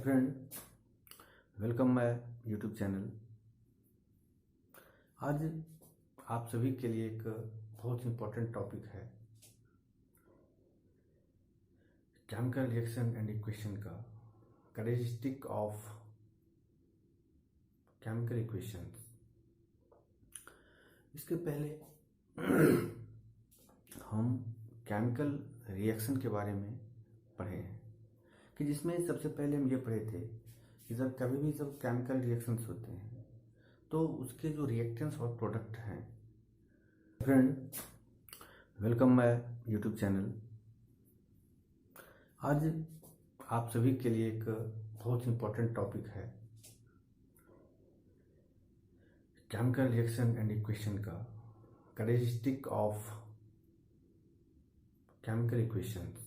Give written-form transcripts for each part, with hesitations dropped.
Friend, welcome my YouTube channel. आज आप सभी के लिए एक बहुत इम्पोर्टेंट टॉपिक है केमिकल रिएक्शन एंड इक्वेशन का कैरेक्टरिस्टिक ऑफ केमिकल इक्वेशंस। इसके पहले हम केमिकल रिएक्शन के बारे में पढ़े हैं कि जिसमें सबसे पहले हम ये पढ़े थे कि जब केमिकल रिएक्शंस होते हैं तो उसके जो रिएक्टेंट्स और प्रोडक्ट हैं। Friend, welcome my YouTube channel. आज आप सभी के लिए एक बहुत इम्पोर्टेंट टॉपिक है केमिकल रिएक्शन एंड इक्वेशन का कैरेक्टरिस्टिक ऑफ केमिकल इक्वेशंस।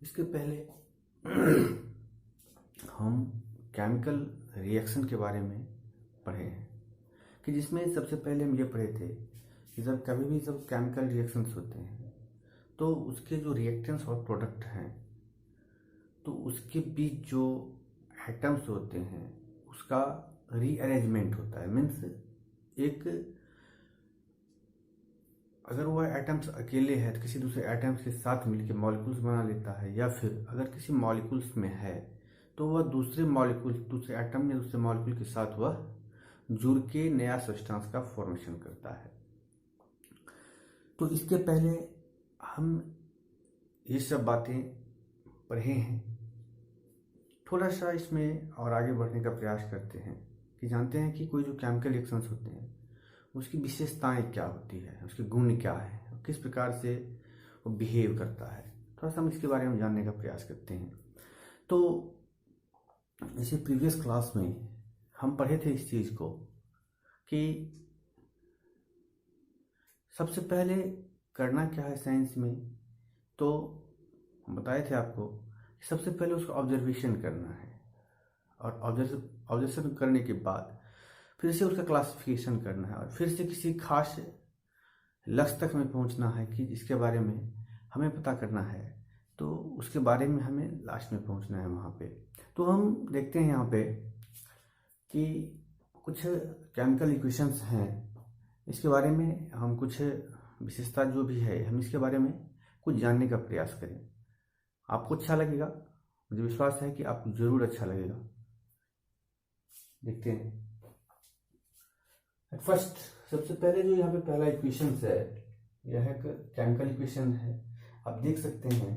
इसके पहले हम केमिकल रिएक्शन के बारे में पढ़े हैं कि जिसमें सबसे पहले हम ये पढ़े थे कि जब केमिकल रिएक्शंस होते हैं तो उसके जो रिएक्टेंट्स और प्रोडक्ट हैं तो उसके बीच जो एटम्स होते हैं उसका रीअरेंजमेंट होता है। मीन्स एक अगर वह एटम्स अकेले है तो किसी दूसरे एटम्स के साथ मिलकर मॉलिक्यूल्स बना लेता है, या फिर अगर किसी मॉलिक्यूल्स में है तो वह दूसरे एटम या दूसरे मॉलिक्यूल के साथ वह जुड़ के नया सब्सटेंस का फॉर्मेशन करता है। तो इसके पहले हम ये सब बातें पढ़े हैं। थोड़ा सा इसमें और आगे बढ़ने का प्रयास करते हैं कि जानते हैं कि कोई जो केमिकल रिएक्शंस होते हैं उसकी विशेषताएं क्या होती है, उसके गुण क्या है, किस प्रकार से वो बिहेव करता है। थोड़ा सा हम इसके बारे में जानने का प्रयास करते हैं। तो जैसे प्रीवियस क्लास में हम पढ़े थे इस चीज़ को कि सबसे पहले करना क्या है साइंस में। तो हम बताए थे आपको कि सबसे पहले उसका ऑब्जर्वेशन करना है और ऑब्जर्वेशन करने के बाद फिर से उसका क्लासिफिकेशन करना है और फिर से किसी खास लक्ष्य तक में पहुंचना है कि जिसके बारे में हमें पता करना है, तो उसके बारे में हमें लास्ट में पहुंचना है वहाँ पे। तो हम देखते हैं यहाँ पे कि कुछ केमिकल इक्वेशंस हैं। इसके बारे में हम कुछ विशेषता जो भी है हम इसके बारे में कुछ जानने का प्रयास करें। आपको अच्छा लगेगा, मुझे विश्वास है कि आपको ज़रूर अच्छा लगेगा। देखते हैं। फर्स्ट, सबसे पहले जो यहाँ पे पहला इक्वेशन है यह एक केमिकल इक्वेशन है। आप देख सकते हैं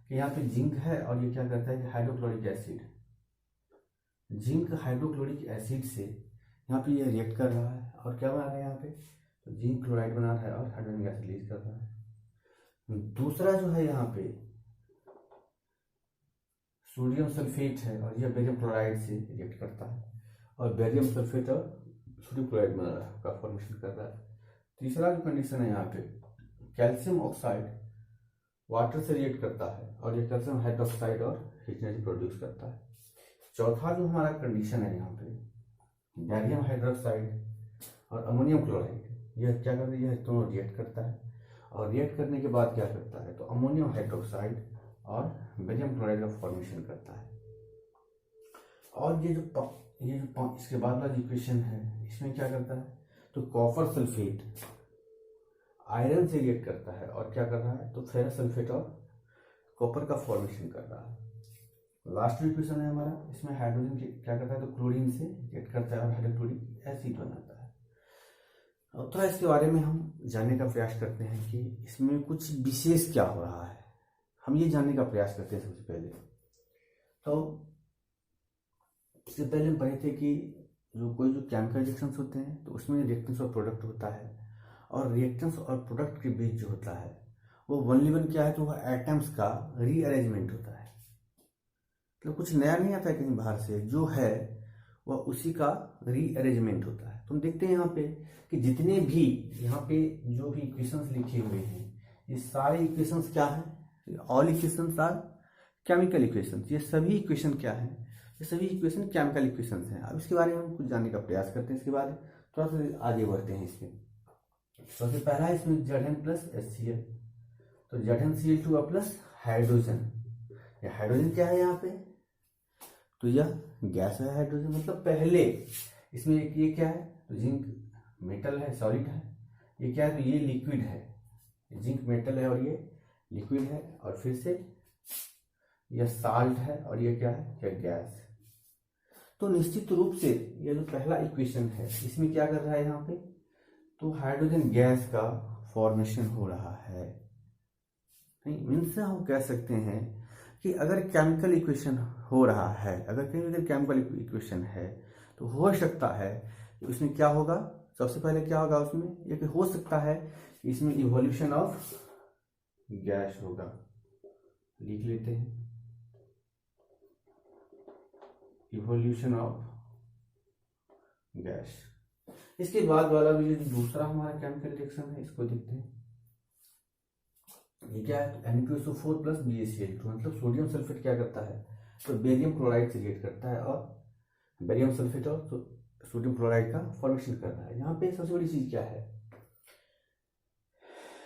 कि यहाँ पे जिंक है और ये क्या करता है कि hydrochloric acid, zinc hydrochloric acid से यहाँ पे ये रिएक्ट कर रहा है और क्या बना रहा है यहाँ पे, तो जिंक क्लोराइड बना रहा है और हाइड्रोजन गैस रिलीज कर रहा है। दूसरा जो है यहाँ पे सोडियम सल्फेट है और यह बेरियम क्लोराइड से रिएक्ट करता है और बेरियम सल्फेट और सोडियम क्लोराइड बना रहा है का फॉर्मेशन कर रहा है। तीसरा जो कंडीशन है यहाँ पे कैल्शियम ऑक्साइड वाटर से रिएक्ट करता है और ये कैल्शियम हाइड्रोक्साइड और हीट एनर्जी प्रोड्यूस करता है। चौथा जो हमारा कंडीशन है यहाँ पे बैरियम हाइड्रोक्साइड और अमोनियम क्लोराइड, यह क्या करता है, यह दोनों रिएक्ट करता है और रिएक्ट करने के बाद क्या करता है तो अमोनियम हाइड्रोक्साइड और बेरियम क्लोराइड का फॉर्मेशन करता है। और ये जो इसके बाद वाला इक्वेशन है इसमें क्या करता है तो कॉपर सल्फेट आयरन से रिएक्ट करता है और क्या कर रहा है तो फेरस सल्फेट और कॉपर का फॉर्मेशन कर रहा है। लास्ट इक्वेशन है हमारा, इसमें हाइड्रोजन क्या करता है तो क्लोरीन से रिएक्ट करता है और हाइड्रोक्लोरिक एसिड बनाता है। अब थोड़ा इसके बारे में हम जानने का प्रयास करते हैं कि इसमें कुछ विशेष क्या हो रहा है, हम ये जानने का प्रयास करते हैं। सबसे पहले तो इससे पहले हम पढ़े थे कि कोई जो केमिकल रिएक्शंस होते हैं तो उसमें रिएक्टेंट्स और प्रोडक्ट होता है और रिएक्टेंट्स और प्रोडक्ट के बीच जो होता है वो वन क्या है तो वह एटम्स का रीअरेंजमेंट होता है। तो कुछ नया नहीं आता है कहीं बाहर से, जो है वह उसी का रीअरेंजमेंट होता है। तो हम देखते हैं यहाँ पे कि जितने भी यहाँ पे जो भी इक्वेशंस लिखे हुए हैं ये सारे इक्वेशंस क्या है, all equations are chemical equations. ये सभी इक्वेशन क्या है, ये सभी इक्वेशन केमिकल इक्वेशंस हैं। अब इसके बारे में हम कुछ जानने का प्रयास करते हैं। इसके बाद थोड़ा सा आगे बढ़ते हैं। इसमें सबसे पहला है इसमें Zn प्लस HCl, तो ZnCl2 प्लस हाइड्रोजन। ये हाइड्रोजन क्या है यहाँ पे तो यह गैस है हाइड्रोजन, मतलब पहले इसमें ये क्या है, तो जिंक मेटल है, सॉलिड है, ये क्या है, तो ये लिक्विड है, जिंक मेटल है और ये लिक्विड है, और फिर से यह साल्ट है और ये क्या है, यह गैस। तो निश्चित रूप से ये जो पहला इक्वेशन है इसमें क्या कर रहा है यहाँ पे, तो हाइड्रोजन गैस का फॉर्मेशन हो रहा है। नहीं मीन्स हम कह सकते हैं कि अगर केमिकल इक्वेशन हो रहा है, अगर कहीं अगर केमिकल इक्वेशन है तो हो सकता है कि उसमें क्या होगा, सबसे पहले क्या होगा उसमें, ये कि हो सकता है कि इसमें इवोल्यूशन ऑफ गैस होगा। लिख लेते हैं, इवोल्यूशन ऑफ गैस। इसके बाद वाला भी जो दूसरा हमारा केमिकल रिएक्शन है इसको देखते हैं। ये क्या है, Na2SO4 प्लस BaCl2, मतलब सोडियम सल्फेट क्या करता है, तो बेरियम क्लोराइड से रिएक्ट करता है और बेरियम सल्फेट और सोडियम क्लोराइड का फॉर्मेशन कर रहा है। यहाँ पे सबसे बड़ी चीज क्या है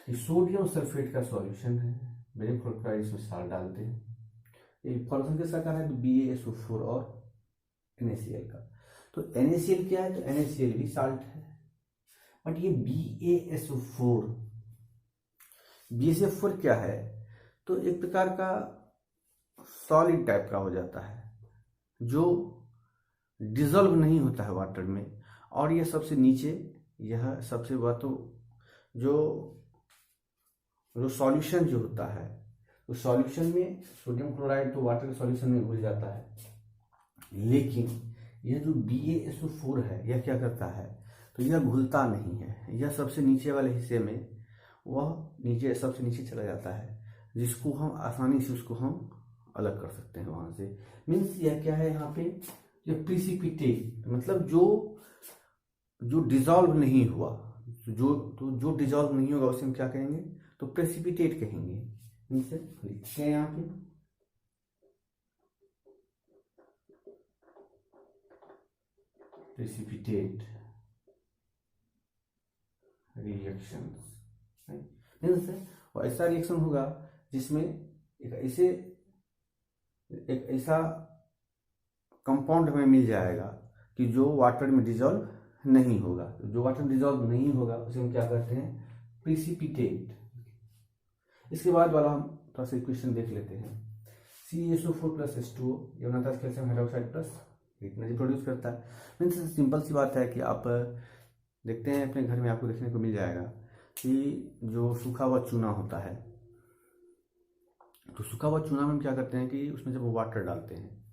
कि सोडियम सल्फेट का सॉल्यूशन है, बेरियम क्लोराइड इसमें साल्ट डालते हैं, ये फॉर्मेशन किसका कर रहा है, तो BaSO4 और NaCl का। तो NaCl क्या है, तो NaCl भी साल्ट है, बट ये BaSO4 क्या है, तो एक प्रकार का सॉलिड टाइप का हो जाता है जो डिजोल्व नहीं होता है वाटर में, और यह सबसे नीचे, यह सबसे बात तो जो सॉल्यूशन जो होता है, तो सॉल्यूशन में सोडियम क्लोराइड तो वाटर के सॉल्यूशन में घुल जाता है, लेकिन यह जो BaSO4 है यह क्या करता है, तो यह घुलता नहीं है, यह सबसे नीचे वाले हिस्से में वह नीचे सबसे नीचे चला जाता है, जिसको हम आसानी से उसको हम अलग कर सकते हैं वहां से। मीन्स यह क्या है यहाँ पे, ये प्रिसिपिटेट, मतलब जो डिजॉल्व नहीं हुआ, जो डिजॉल्व नहीं होगा उसे हम क्या कहेंगे, तो प्रेसिपिटेट कहेंगे। इनसे लिखते हैं यहाँ पे, प्रेसिपिटेट रिएक्शंस। मीन्स और ऐसा रिएक्शन होगा जिसमें एक ऐसा कंपाउंड हमें मिल जाएगा कि जो वाटर में डिजॉल्व नहीं होगा। तो जो वाटर में डिजॉल्व नहीं होगा उसे हम क्या करते हैं, प्रिसिपिटेट। इसके बाद वाला हम थोड़ा सा इक्वेशन देख लेते हैं। CaSO4 प्लस H2O ये बनाता है calcium hydroxide plus energy produce करता है। मीन्स सिंपल सी बात है कि आप देखते हैं अपने घर में आपको देखने को मिल जाएगा कि जो सूखा हुआ चूना होता है, तो सूखा हुआ चूना में हम क्या करते हैं कि उसमें जब वो वाटर डालते हैं,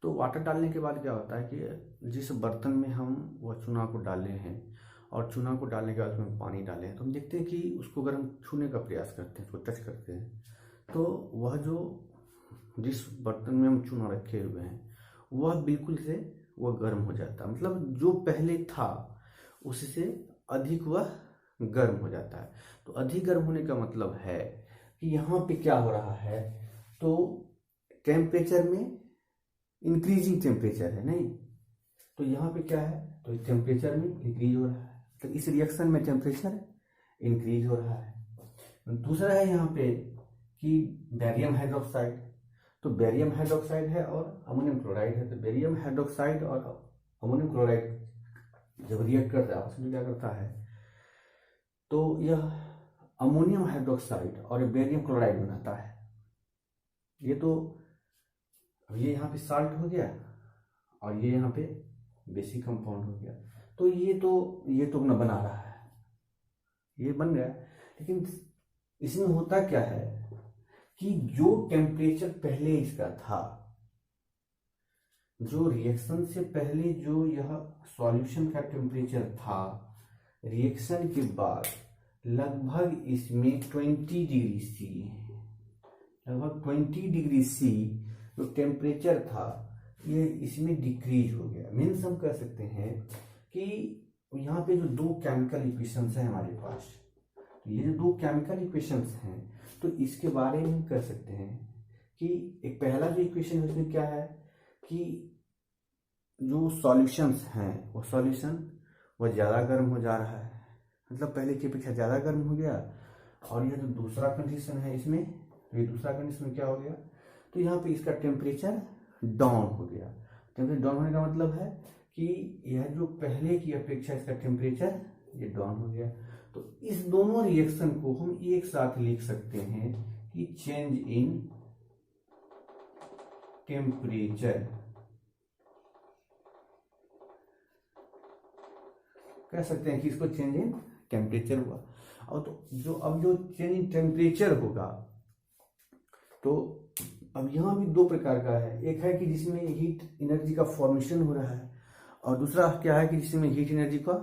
तो वाटर डालने के बाद क्या होता है कि जिस बर्तन में हम वह चूना को डाले हैं और चूना को डालने के बाद उसमें पानी डाले हैं, तो हम देखते हैं कि उसको अगर हम छूने का प्रयास करते हैं, उसको टच करते हैं, तो वह जो जिस बर्तन में हम चूना रखे हुए हैं वह बिल्कुल से वह गर्म हो जाता है, मतलब जो पहले था उससे अधिक वह गर्म हो जाता है। तो अधिक गर्म होने का मतलब है कि यहाँ पे क्या हो रहा है, तो टेम्परेचर में इंक्रीजिंग टेम्परेचर है, नहीं तो यहाँ पे क्या है, तो टेम्परेचर में इंक्रीज हो रहा है, तो इस रिएक्शन में टेम्परेचर इंक्रीज हो रहा है। दूसरा है यहाँ पे कि बेरियम हाइड्रोक्साइड, तो बेरियम हाइड्रोक्साइड है और अमोनियम क्लोराइड है, तो बेरियम हाइड्रोक्साइड और अमोनियम क्लोराइड जब रिएक्ट करता है उसमें क्या करता है, तो यह अमोनियम हाइड्रोक्साइड और बेरियम क्लोराइड बनाता है। ये तो ये यहाँ पे साल्ट हो गया और ये यहाँ पे बेसिक कंपाउंड हो गया, तो ये तो अपना बना रहा है, ये बन गया। लेकिन इसमें होता क्या है कि जो टेम्परेचर पहले इसका था, जो रिएक्शन से पहले जो यह सॉल्यूशन का टेम्परेचर था, रिएक्शन के बाद लगभग इसमें 20 डिग्री सी, लगभग 20 डिग्री सी जो टेम्परेचर था ये इसमें डिक्रीज हो गया। मीन्स हम कह सकते हैं कि यहाँ पे जो दो केमिकल इक्वेशंस हैं हमारे पास, तो ये जो दो केमिकल इक्वेशंस हैं, तो इसके बारे में हम कह सकते हैं कि एक पहला जो इक्वेशन है उसमें क्या है कि जो सॉल्यूशंस हैं वो सॉल्यूशन वह ज़्यादा गर्म हो जा रहा है, मतलब पहले की अपेक्षा ज़्यादा गर्म हो गया। और यह जो दूसरा कंडीशन है इसमें, ये दूसरा कंडीशन क्या हो गया, तो यहाँ पे इसका टेम्परेचर डाउन हो गया। टेम्परेचर डाउन होने का मतलब है कि यह जो पहले की अपेक्षा इसका टेम्परेचर ये डाउन हो गया। तो इस दोनों रिएक्शन को हम एक साथ लिख सकते हैं कि चेंज इन टेम्परेचर, कह सकते हैं कि इसको चेंज इन टेम्परेचर हुआ। और तो जो चेंज इन टेम्परेचर होगा, तो अब यहाँ भी दो प्रकार का है। एक है कि जिसमें हीट एनर्जी का फॉर्मेशन हो रहा है, और दूसरा क्या है कि जिसमें हीट एनर्जी का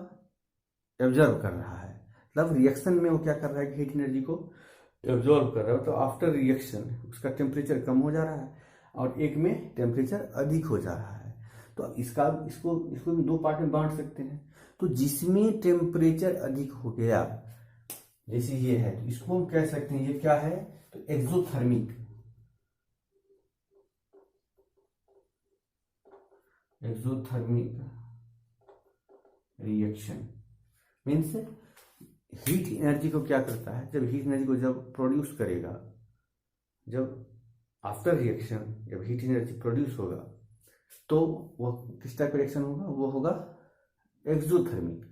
एब्जॉर्ब कर रहा है। मतलब रिएक्शन में वो क्या कर रहा है कि हीट एनर्जी को एब्जॉर्ब कर रहा है। तो आफ्टर रिएक्शन उसका टेम्परेचर कम हो जा रहा है और एक में टेम्परेचर अधिक हो जा रहा है। तो इसको दो पार्ट में बांट सकते हैं। तो जिसमें टेम्परेचर अधिक हो गया, जैसे ये है, इसको हम कह सकते हैं ये क्या है, तो exothermic reaction. Means heat energy को क्या करता है, जब हीट एनर्जी को जब प्रोड्यूस करेगा, जब आफ्टर रिएक्शन जब हीट एनर्जी प्रोड्यूस होगा, तो वह किस टाइप का रिएक्शन होगा, वो होगा एक्सोथर्मिक।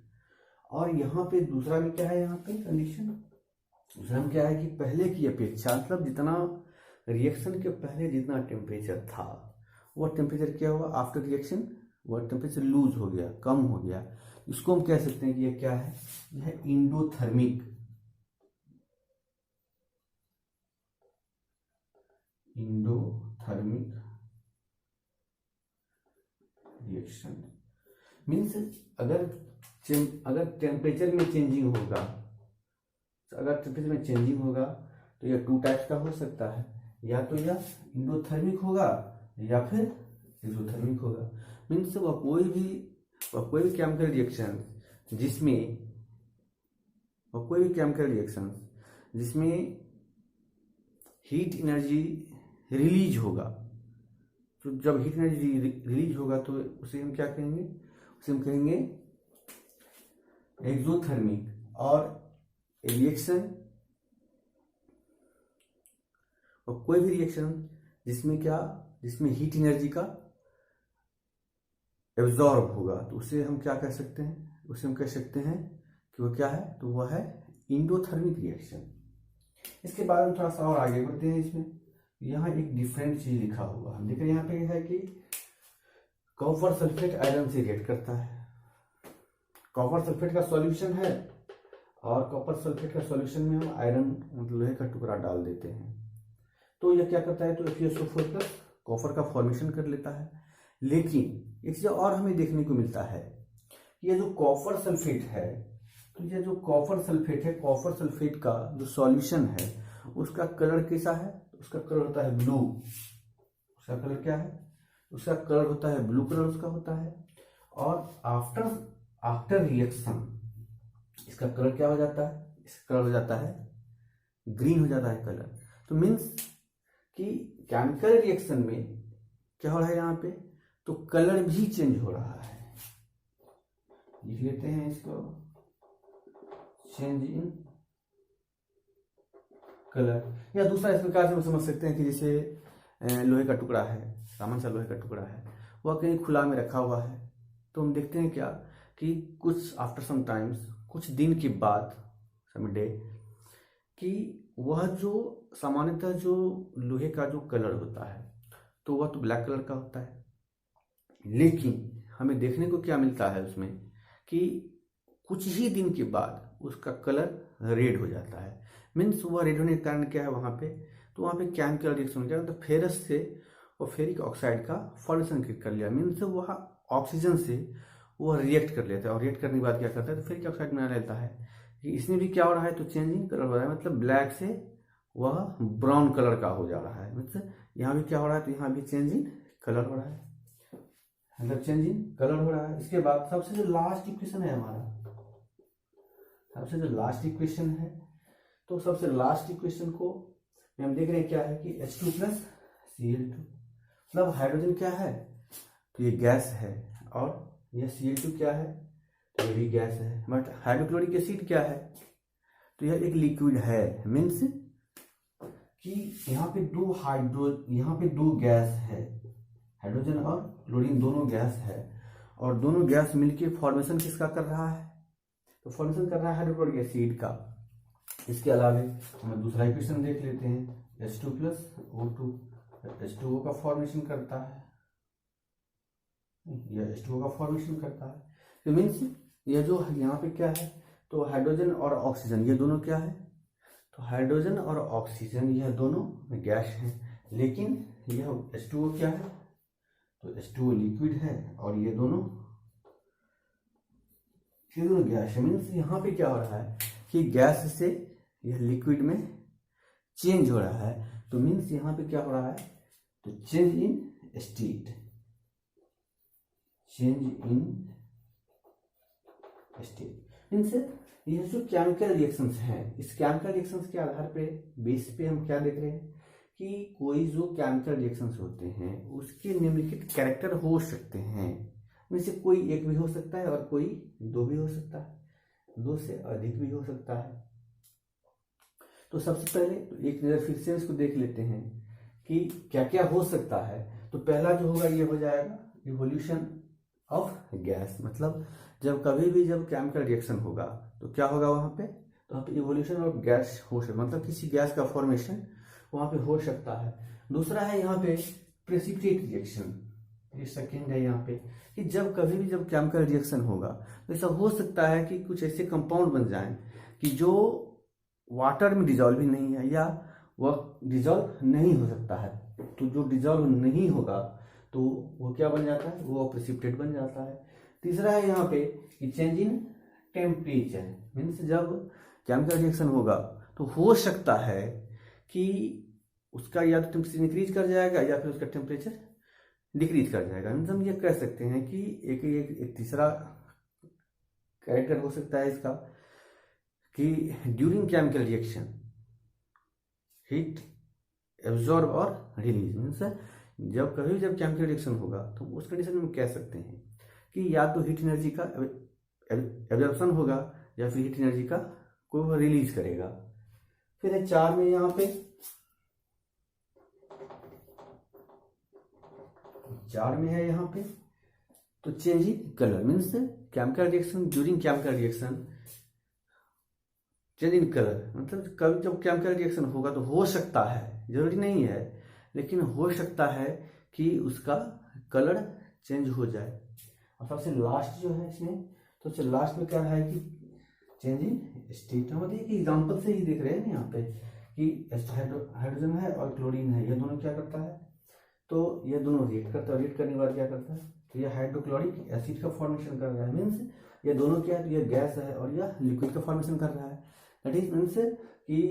और यहाँ पे दूसरा में क्या है, यहाँ पे कंडीशन दूसरा में क्या है कि पहले की अपेक्षा, मतलब जितना रिएक्शन के पहले जितना टेम्परेचर था, वह टेम्परेचर क्या हुआ आफ्टर रिएक्शन, वह टेम्परेचर लूज हो गया, कम हो गया। इसको हम कह सकते हैं कि ये क्या है, यह इंडोथर्मिक रिएक्शन। मीन्स अगर टेम्परेचर में चेंजिंग होगा, तो यह टू टाइप्स का हो सकता है, या तो यह इंडोथर्मिक होगा या फिर एक्सोथर्मिक होगा। मीन्स वह कोई भी केमिकल रिएक्शन जिसमें हीट एनर्जी रिलीज होगा, तो जब हीट एनर्जी रिलीज होगा तो उसे हम क्या कहेंगे, उसे हम कहेंगे एक्सोथर्मिक। और कोई भी रिएक्शन जिसमें हीट एनर्जी का एब्जॉर्ब होगा, तो उसे हम क्या कह सकते हैं, उसे हम कह सकते हैं कि वो क्या है, तो वह है इंडोथर्मिक रिएक्शन। इसके बाद में थोड़ा सा और आगे बढ़ते हैं। इसमें यहाँ एक डिफरेंट चीज लिखा हुआ हम देख रहे हैं, यहाँ पे है कि कॉपर सल्फेट आयरन से रिएक्ट करता है। कॉपर सल्फेट का सॉल्यूशन है, और कॉपर सल्फेट का सॉल्यूशन में हम आयरन मतलब लोहे का टुकड़ा डाल देते हैं। तो यह क्या करता है, तो FeSO4 कॉपर का फॉर्मेशन कर लेता है। लेकिन एक चीज और हमें देखने को मिलता है, ये जो कॉपर सल्फेट है, तो ये जो कॉपर सल्फेट का जो सॉल्यूशन है, उसका कलर कैसा है, उसका कलर होता है ब्लू। उसका कलर क्या है, उसका कलर होता है ब्लू कलर उसका होता है। और आफ्टर रिएक्शन इसका कलर क्या हो जाता है, इसका कलर हो जाता है ग्रीन हो जाता है कलर। तो मीन्स कि केमिकल रिएक्शन में क्या हो रहा है यहाँ पे, तो कलर भी चेंज हो रहा है। लिख लेते हैं इसको, चेंज इन कलर। या दूसरा इस प्रकार से हम समझ सकते हैं कि जैसे लोहे का टुकड़ा है, सामान्य सा लोहे का टुकड़ा है, वह कहीं खुला में रखा हुआ है, तो हम देखते हैं क्या कि कुछ आफ्टर सम टाइम्स, कुछ दिन के बाद, सम डे, कि वह जो सामान्यतः जो लोहे का जो कलर होता है, तो वह तो ब्लैक कलर का होता है। लेकिन हमें देखने को क्या मिलता है उसमें, कि कुछ ही दिन के बाद उसका कलर रेड हो जाता है। मीन्स वह रेड होने के कारण क्या है वहाँ पे, तो वहाँ पे केमिकल रिएक्शन हो जाएगा, तो फेरस से और फेरिक ऑक्साइड का फॉर्मेशन कर लिया। मीन्स वह ऑक्सीजन से वह रिएक्ट कर लेता है, और रिएक्ट करने के बाद क्या करता है, तो फेरिक ऑक्साइड बना लेता है। कि इसमें भी क्या हो रहा है, तो चेंजिंग कलर हो रहा है, मतलब ब्लैक से वह ब्राउन कलर का हो जा रहा है। मतलब यहाँ भी क्या हो रहा है, तो यहाँ भी चेंजिंग कलर हो रहा है, मतलब चेंजिंग कलर हो रहा है। इसके बाद सबसे जो लास्ट इक्वेशन है हमारा, सबसे जो लास्ट इक्वेशन है, तो सबसे लास्ट इक्वेशन को हम देख रहे हैं क्या है कि H2 + Cl2, मतलब हाइड्रोजन क्या है, तो ये गैस है, और यह Cl2 क्या है, तो ये भी गैस है। बट हाइड्रोक्लोरिक एसिड क्या है, तो यह एक लिक्विड है। मीन्स कि यहाँ पे दो गैस है, हाइड्रोजन और क्लोरीन दोनों गैस है, और दोनों गैस मिलके फॉर्मेशन किसका कर रहा है, तो फॉर्मेशन कर रहा है हाइड्रोक्लोरिक एसिड का। इसके अलावा हम दूसरा इक्वेशन देख लेते हैं, H2 प्लस O2, H2O का फॉर्मेशन करता है, यह H2O का फॉर्मेशन करता है। तो मीन्स यह जो यहाँ पे क्या है, तो हाइड्रोजन और ऑक्सीजन ये दोनों क्या है, तो हाइड्रोजन और ऑक्सीजन यह दोनों गैस हैं, लेकिन यह H2O क्या है, तो H2O लिक्विड है और ये दोनों गैस है। मीन्स यहाँ पे क्या हो रहा है कि गैस से यह लिक्विड में चेंज हो रहा है। तो मीन्स यहाँ पे क्या हो रहा है, तो change in state, change in state means यह जो केमिकल रिएक्शंस हैं, इस केमिकल रिएक्शंस के आधार पे बेस पे हम क्या देख रहे हैं कि कोई जो केमिकल रिएक्शंस होते हैं उसके निम्नलिखित कैरेक्टर हो सकते हैं। इनमें से कोई एक भी हो सकता है और कोई दो भी हो सकता है, दो से अधिक भी हो सकता है। तो सबसे पहले तो एक नज़र फिर से इसको देख लेते हैं कि क्या क्या हो सकता है। तो पहला जो होगा ये हो जाएगा इवोल्यूशन ऑफ गैस, मतलब जब कभी भी जब केमिकल रिएक्शन होगा तो क्या होगा वहाँ पे, तो वहाँ पे इवोल्यूशन ऑफ गैस हो सकता, मतलब किसी गैस का फॉर्मेशन वहाँ पे हो सकता है। दूसरा है यहाँ पे प्रेसिपिटेट रिएक्शन, ये सेकेंड है यहाँ पे कि जब कभी भी जब केमिकल रिएक्शन होगा तो ऐसा हो सकता है कि कुछ ऐसे कंपाउंड बन जाएं कि जो वाटर में डिजॉल्व ही नहीं है या वह डिजॉल्व नहीं हो सकता है। तो जो डिजॉल्व नहीं होगा तो वो क्या बन जाता है, वो प्रेसिपिटेट बन जाता है। तीसरा है यहाँ पे कि चेंज इन टेम्परेचर, मीन्स जब केमिकल रिएक्शन होगा तो हो सकता है कि उसका या तो टेम्परेचर इंक्रीज कर जाएगा या फिर उसका टेम्परेचर डिक्रीज कर जाएगा। मीन्स हम ये कह सकते हैं कि एक तीसरा कैरेक्टर हो सकता है इसका कि during chemical reaction heat absorb और रिलीज, मीन्स जब कभी जब केमिकल रिएक्शन होगा तो उस कंडीशन में हम कह सकते हैं कि या तो हीट एनर्जी का एब्जॉर्प्शन होगा या फिर हीट एनर्जी का को रिलीज करेगा। फिर है 4 में यहाँ पे 4 में है यहाँ पे तो change in colour, means chemical reaction during chemical reaction change in colour, मतलब कभी जब केमिकल रिएक्शन होगा तो हो सकता है, जरूरी नहीं है लेकिन हो सकता है कि उसका कलर चेंज हो जाए। और सबसे लास्ट जो है इसमें, तो सबसे लास्ट में क्या है कि चेंज इन स्टेट, मतलब एक एग्जाम्पल से ही देख रहे हैं यहाँ पे कि हाइड्रोजन है और क्लोरीन है, ये दोनों क्या करता है, तो ये दोनों रिएक्ट करता है, रिएक्ट करने के बाद क्या करता है, तो ये हाइड्रोक्लोरिक एसिड का फॉर्मेशन कर रहा है। मीन्स ये दोनों क्या है, तो ये गैस है और यह लिक्विड का फॉर्मेशन कर रहा है। दैट इज मीन्स कि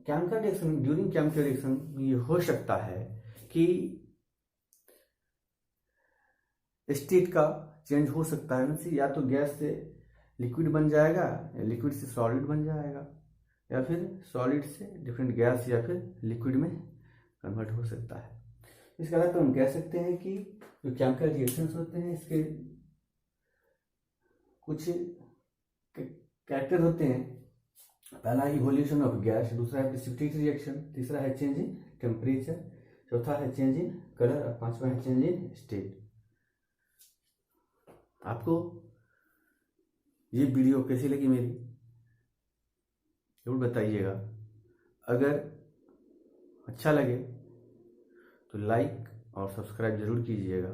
chemical reaction during chemical reaction ये हो सकता है कि स्टेट का चेंज हो सकता है, मीन्स या तो गैस से लिक्विड बन जाएगा या लिक्विड से सॉलिड बन जाएगा या फिर सॉलिड से डिफरेंट गैस या फिर लिक्विड में कन्वर्ट हो सकता है। इसके अलावा तो हम कह सकते हैं कि जो केमिकल रिएक्शंस होते हैं इसके कुछ कैरेक्टर होते हैं। पहला इवोल्यूशन ऑफ गैस, दूसरा है प्रेसिपिटेट रिएक्शन, तीसरा है चेंज इन टेम्परेचर, चौथा है चेंज इन कलर और पांचवा है चेंज इन स्टेट। आपको ये वीडियो कैसी लगी मेरी जरूर बताइएगा। अगर अच्छा लगे तो लाइक और सब्सक्राइब जरूर कीजिएगा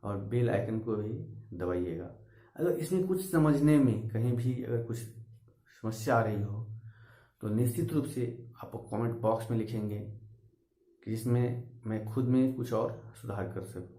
और बेल आइकन को भी दबाइएगा। अगर इसमें कुछ समझने में कहीं भी अगर कुछ समस्या आ रही हो तो निश्चित रूप से आप कमेंट बॉक्स में लिखेंगे कि जिसमें मैं खुद में कुछ और सुधार कर सकूं।